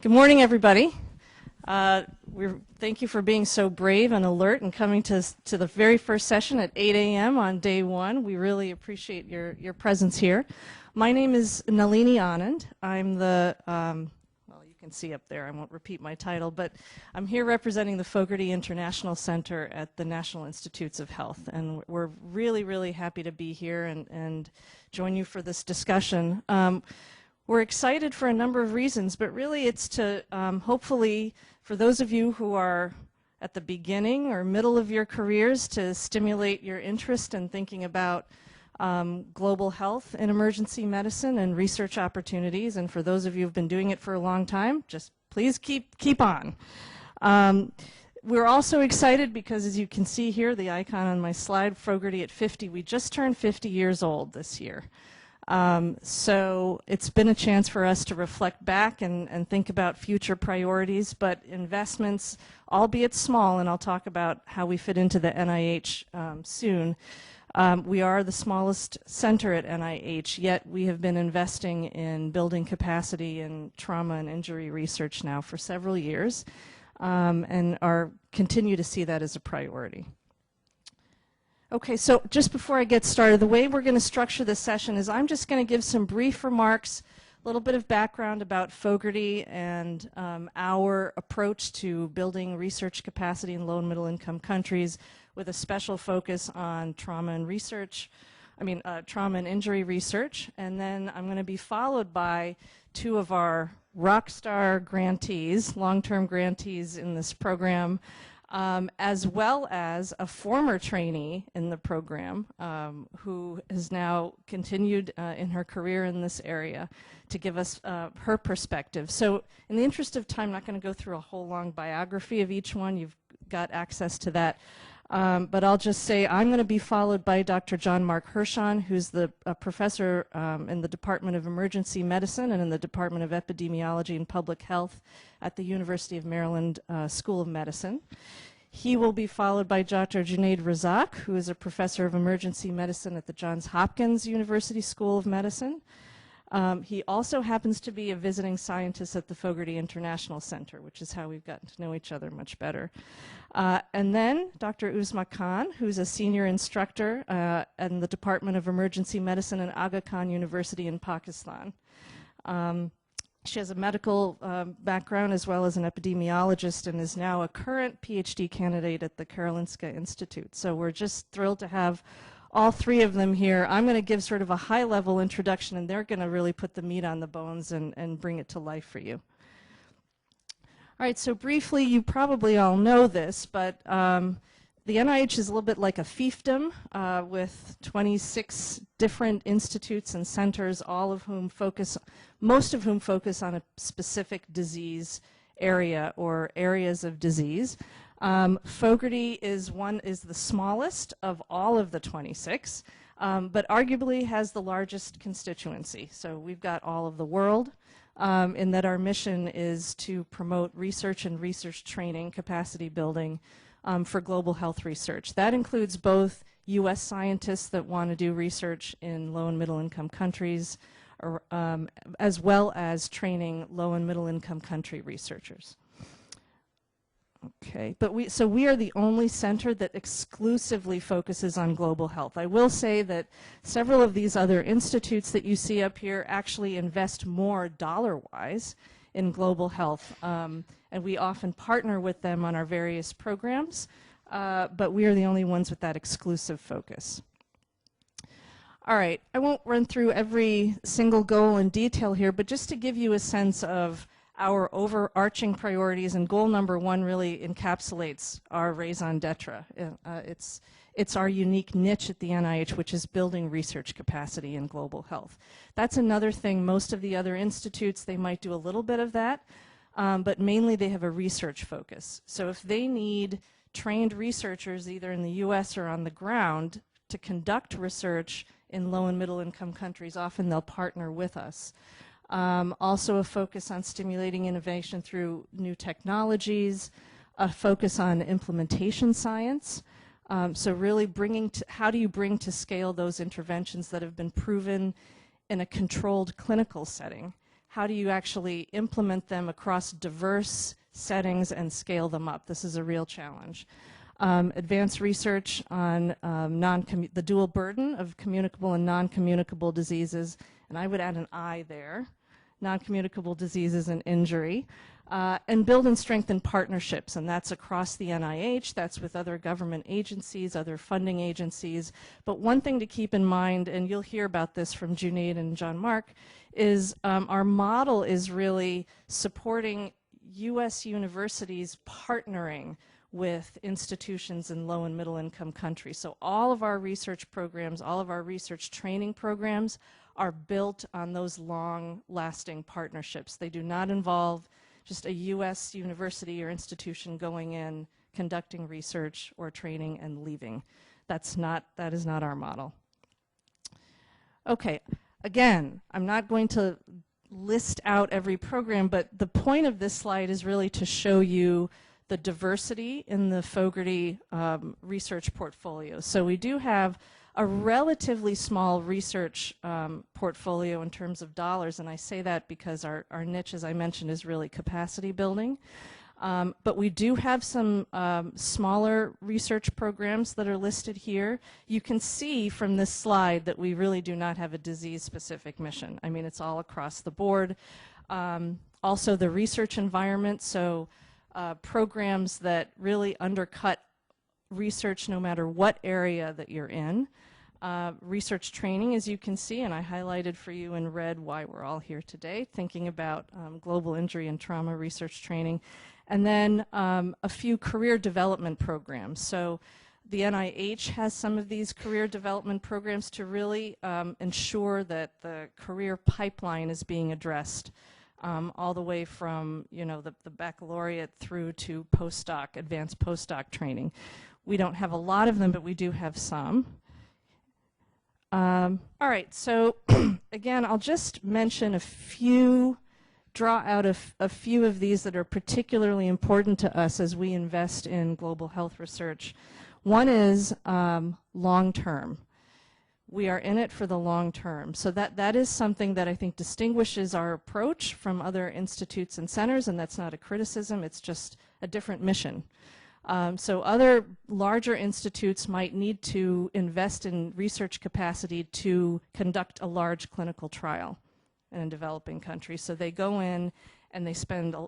Good morning, everybody. Thank you for being so brave and alert and coming to the very first session at 8 a.m. on day one. We really appreciate your presence here. My name is Nalini Anand. I'm the, well, you can see up there, I won't repeat my title, but I'm here representing the Fogarty International Center at the National Institutes of Health. And we're really, really happy to be here and join you for this discussion. We're excited for a number of reasons, but really it's to hopefully, for those of you who are at the beginning or middle of your careers, to stimulate your interest in thinking about global health in emergency medicine and research opportunities. And for those of you who've been doing it for a long time, just please keep on. We're also excited because, as you can see here, the icon on my slide, Fogarty at 50, we just turned 50 years old this year. So it's been a chance for us to reflect back and think about future priorities, but investments, albeit small, and I'll talk about how we fit into the NIH soon. We are the smallest center at NIH, yet we have been investing in building capacity in trauma and injury research now for several years, and continue to see that as a priority. Okay, so just before I get started, the way we're going to structure this session is I'm just going to give some brief remarks, a little bit of background about Fogarty and our approach to building research capacity in low and middle income countries with a special focus on trauma and injury research. And then I'm going to be followed by two of our rock star grantees, long-term grantees in this program, as well as a former trainee in the program who has now continued in her career in this area to give us her perspective. So in the interest of time, I'm not going to go through a whole long biography of each one. You've got access to that. But I'll just say I'm going to be followed by Dr. John Mark Hirshon, who's the professor in the Department of Emergency Medicine and in the Department of Epidemiology and Public Health at the University of Maryland School of Medicine. He will be followed by Dr. Junaid Razak, who is a professor of emergency medicine at the Johns Hopkins University School of Medicine. He also happens to be a visiting scientist at the Fogarty International Center, which is how we've gotten to know each other much better. And then Dr. Uzma Khan, who's a senior instructor in the Department of Emergency Medicine at Aga Khan University in Pakistan. She has a medical background as well as an epidemiologist and is now a current PhD candidate at the Karolinska Institute. So we're just thrilled to have all three of them here. I'm going to give sort of a high-level introduction, and they're going to really put the meat on the bones and bring it to life for you. All right, so briefly, you probably all know this, but the NIH is a little bit like a fiefdom with 26 different institutes and centers, most of whom focus on a specific disease area or areas of disease. Fogarty is the smallest of all of the 26, but arguably has the largest constituency. So we've got all of the world, in that our mission is to promote research and research training, capacity building for global health research. That includes both U.S. scientists that want to do research in low and middle income countries, as well as training low and middle income country researchers. Okay, but we are the only center that exclusively focuses on global health. I will say that several of these other institutes that you see up here actually invest more dollar-wise in global health, and we often partner with them on our various programs, but we are the only ones with that exclusive focus. All right, I won't run through every single goal in detail here, but just to give you a sense of our overarching priorities, and goal number one really encapsulates our raison d'etre. It's our unique niche at the NIH, which is building research capacity in global health. That's another thing. Most of the other institutes, they might do a little bit of that, but mainly they have a research focus. So if they need trained researchers either in the US or on the ground to conduct research in low and middle income countries, often they'll partner with us. Also a focus on stimulating innovation through new technologies, a focus on implementation science. So really how do you bring to scale those interventions that have been proven in a controlled clinical setting? how do you actually implement them across diverse settings and scale them up? This is a real challenge. Advanced research on the dual burden of communicable and non-communicable diseases, and I would add an I there, non-communicable diseases and injury, and build and strengthen partnerships, and that's across the NIH, that's with other government agencies, other funding agencies. But one thing to keep in mind, and you'll hear about this from Junaid and Jean-Marc, is our model is really supporting U.S. universities partnering with institutions in low and middle income countries. So all of our research programs, all of our research training programs are built on those long-lasting partnerships. They do not involve just a U.S. university or institution going in, conducting research or training and leaving. That is not our model. Okay, again, I'm not going to list out every program, but the point of this slide is really to show you the diversity in the Fogarty research portfolio. So we do have a relatively small research portfolio in terms of dollars, and I say that because our niche, as I mentioned, is really capacity building. But we do have some smaller research programs that are listed here. You can see from this slide that we really do not have a disease-specific mission. I mean, it's all across the board. Also, the research environment, so programs that really undercut research no matter what area that you're in. Research training, as you can see, and I highlighted for you in red why we're all here today, thinking about global injury and trauma research training. And then a few career development programs. So the NIH has some of these career development programs to really ensure that the career pipeline is being addressed all the way from, you know, the baccalaureate through to postdoc, advanced postdoc training. We don't have a lot of them, but we do have some. All right, so again, I'll just mention a few, draw out a few of these that are particularly important to us as we invest in global health research. One is long-term. We are in it for the long term. So that is something that I think distinguishes our approach from other institutes and centers, and that's not a criticism, it's just a different mission. So other larger institutes might need to invest in research capacity to conduct a large clinical trial in a developing country. So they go in and they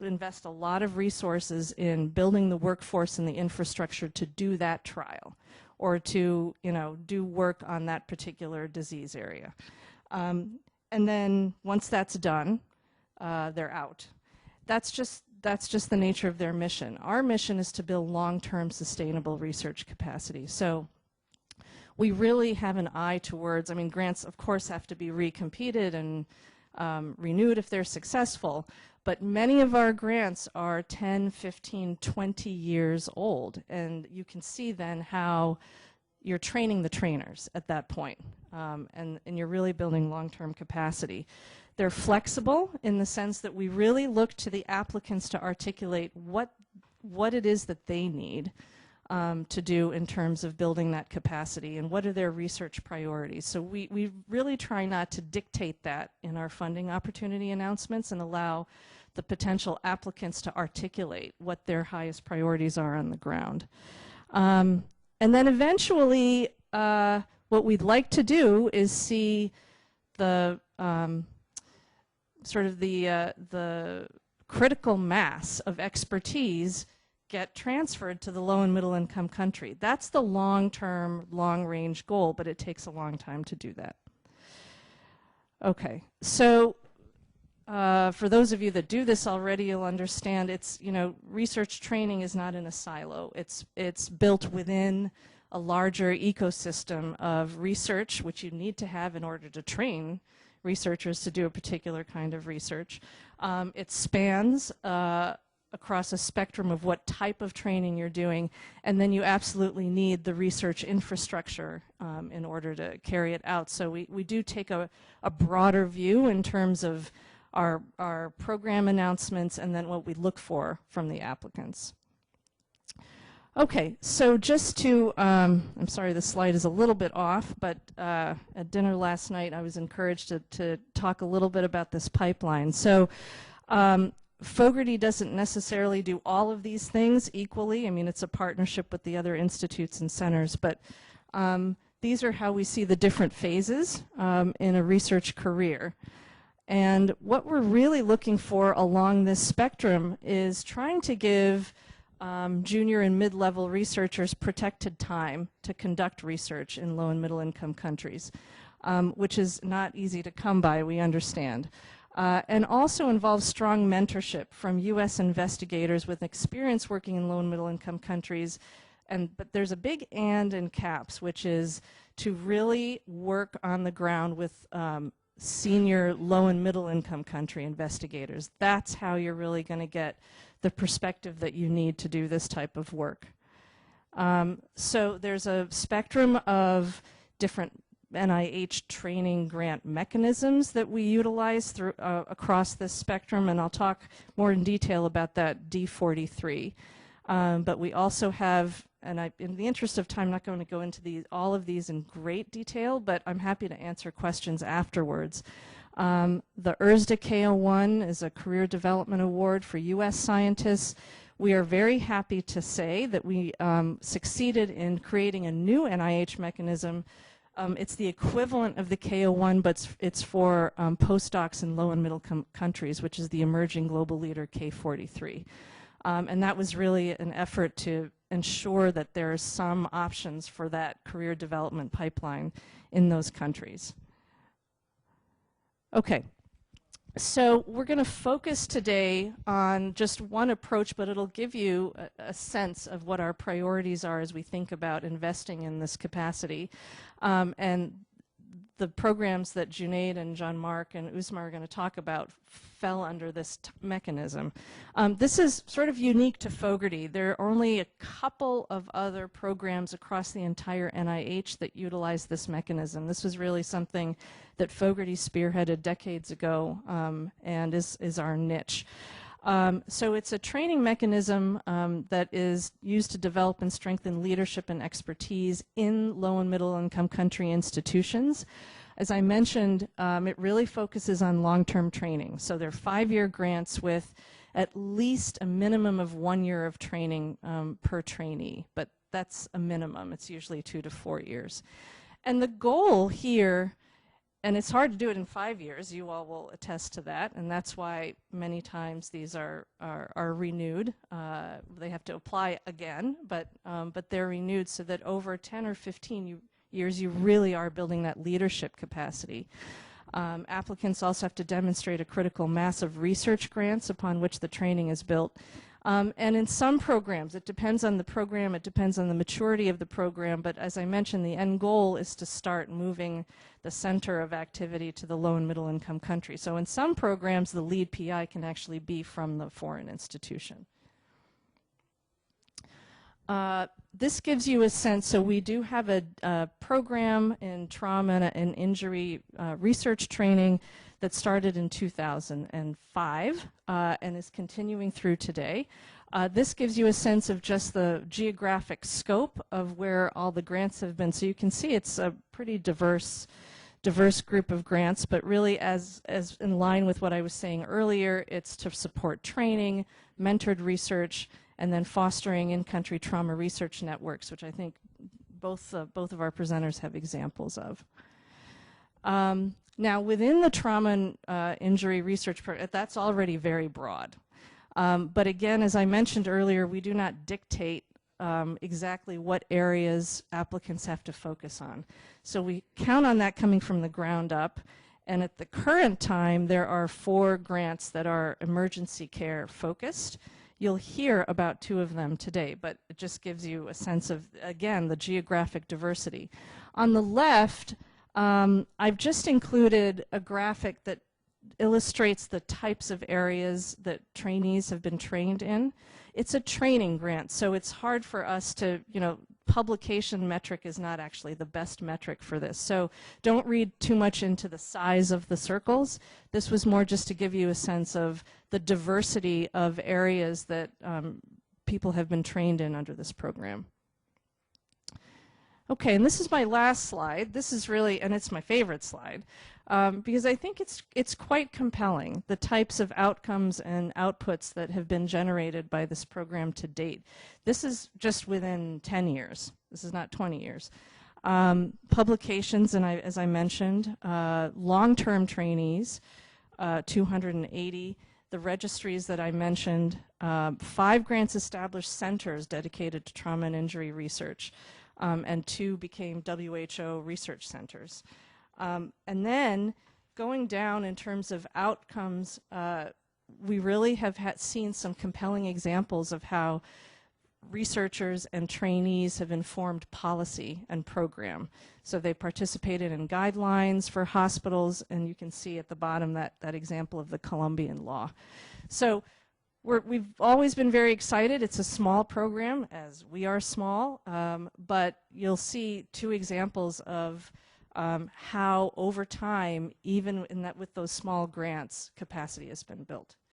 invest a lot of resources in building the workforce and the infrastructure to do that trial, or to, you know, do work on that particular disease area. And then once that's done, they're out. That's just the nature of their mission. Our mission is to build long-term sustainable research capacity. So we really have an eye towards, I mean, grants of course have to be recompeted and renewed if they're successful, but many of our grants are 10, 15, 20 years old, and you can see then how you're training the trainers at that point, and you're really building long-term capacity. They're flexible in the sense that we really look to the applicants to articulate what it is that they need to do in terms of building that capacity and what are their research priorities. So we really try not to dictate that in our funding opportunity announcements and allow the potential applicants to articulate what their highest priorities are on the ground. And then eventually what we'd like to do is see the sort of the critical mass of expertise get transferred to the low and middle income country. That's the long-term, long-range goal, but it takes a long time to do that. Okay, so for those of you that do this already, you'll understand it's, you know, research training is not in a silo. It's built within a larger ecosystem of research, which you need to have in order to train researchers to do a particular kind of research. It spans across a spectrum of what type of training you're doing, and then you absolutely need the research infrastructure in order to carry it out. So we do take a broader view in terms of our program announcements and then what we look for from the applicants. Okay, so just to, I'm sorry the slide is a little bit off, but at dinner last night I was encouraged to talk a little bit about this pipeline. So Fogarty doesn't necessarily do all of these things equally. I mean, it's a partnership with the other institutes and centers, but these are how we see the different phases in a research career. And what we're really looking for along this spectrum is trying to give junior and mid-level researchers protected time to conduct research in low and middle income countries, which is not easy to come by, we understand. And also involves strong mentorship from U.S. investigators with experience working in low and middle income countries. But there's a big and in caps, which is to really work on the ground with senior low and middle income country investigators. That's how you're really going to get the perspective that you need to do this type of work. So there's a spectrum of different NIH training grant mechanisms that we utilize through, across this spectrum, and I'll talk more in detail about that D43. But we also have, and in the interest of time, I'm not going to go into all of these in great detail, but I'm happy to answer questions afterwards. The ERSDA K01 is a Career Development Award for U.S. scientists. We are very happy to say that we succeeded in creating a new NIH mechanism. It's the equivalent of the K01, but it's for postdocs in low and middle countries, which is the Emerging Global Leader K43. And that was really an effort to ensure that there are some options for that career development pipeline in those countries. Okay, so we're going to focus today on just one approach, but it'll give you a sense of what our priorities are as we think about investing in this capacity. And the programs that Junaid and Jean-Marc and Usma are going to talk about fell under this mechanism. This is sort of unique to Fogarty. There are only a couple of other programs across the entire NIH that utilize this mechanism. This was really something that Fogarty spearheaded decades ago and is our niche. So it's a training mechanism that is used to develop and strengthen leadership and expertise in low and middle income country institutions. As I mentioned, it really focuses on long-term training. So they're 5-year grants with at least a minimum of 1 year of training per trainee, but that's a minimum. It's usually 2 to 4 years. And the goal here, and it's hard to do it in 5 years, you all will attest to that, and that's why many times these are renewed. They have to apply again, but they're renewed so that over 10 or 15 years you really are building that leadership capacity. Applicants also have to demonstrate a critical mass of research grants upon which the training is built. And in some programs, it depends on the program, it depends on the maturity of the program, but as I mentioned, the end goal is to start moving the center of activity to the low and middle income country. So in some programs, the lead PI can actually be from the foreign institution. This gives you a sense, so we do have a program in trauma and injury research training that started in 2005 and is continuing through today. This gives you a sense of just the geographic scope of where all the grants have been. So you can see it's a pretty diverse group of grants, but really as in line with what I was saying earlier, it's to support training, mentored research, and then fostering in-country trauma research networks, which I think both of our presenters have examples of. Now, within the trauma and injury research program, that's already very broad. But again, as I mentioned earlier, we do not dictate exactly what areas applicants have to focus on. So we count on that coming from the ground up. And at the current time, there are 4 grants that are emergency care focused. You'll hear about 2 of them today, but it just gives you a sense of, again, the geographic diversity. On the left, I've just included a graphic that illustrates the types of areas that trainees have been trained in. It's a training grant, so it's hard for us to, publication metric is not actually the best metric for this. So don't read too much into the size of the circles. This was more just to give you a sense of the diversity of areas that people have been trained in under this program. Okay, and this is my last slide. This is really, and it's my favorite slide, because I think it's quite compelling, the types of outcomes and outputs that have been generated by this program to date. This is just within 10 years. This is not 20 years. Publications, and as I mentioned, long-term trainees, 280. The registries that I mentioned, 5 grants established centers dedicated to trauma and injury research. And 2 became WHO research centers. And then going down in terms of outcomes, we really have seen some compelling examples of how researchers and trainees have informed policy and program. So they participated in guidelines for hospitals, and you can see at the bottom that example of the Colombian law. So we've always been very excited. It's a small program, as we are small, but you'll see 2 examples of how over time, even with those small grants, capacity has been built.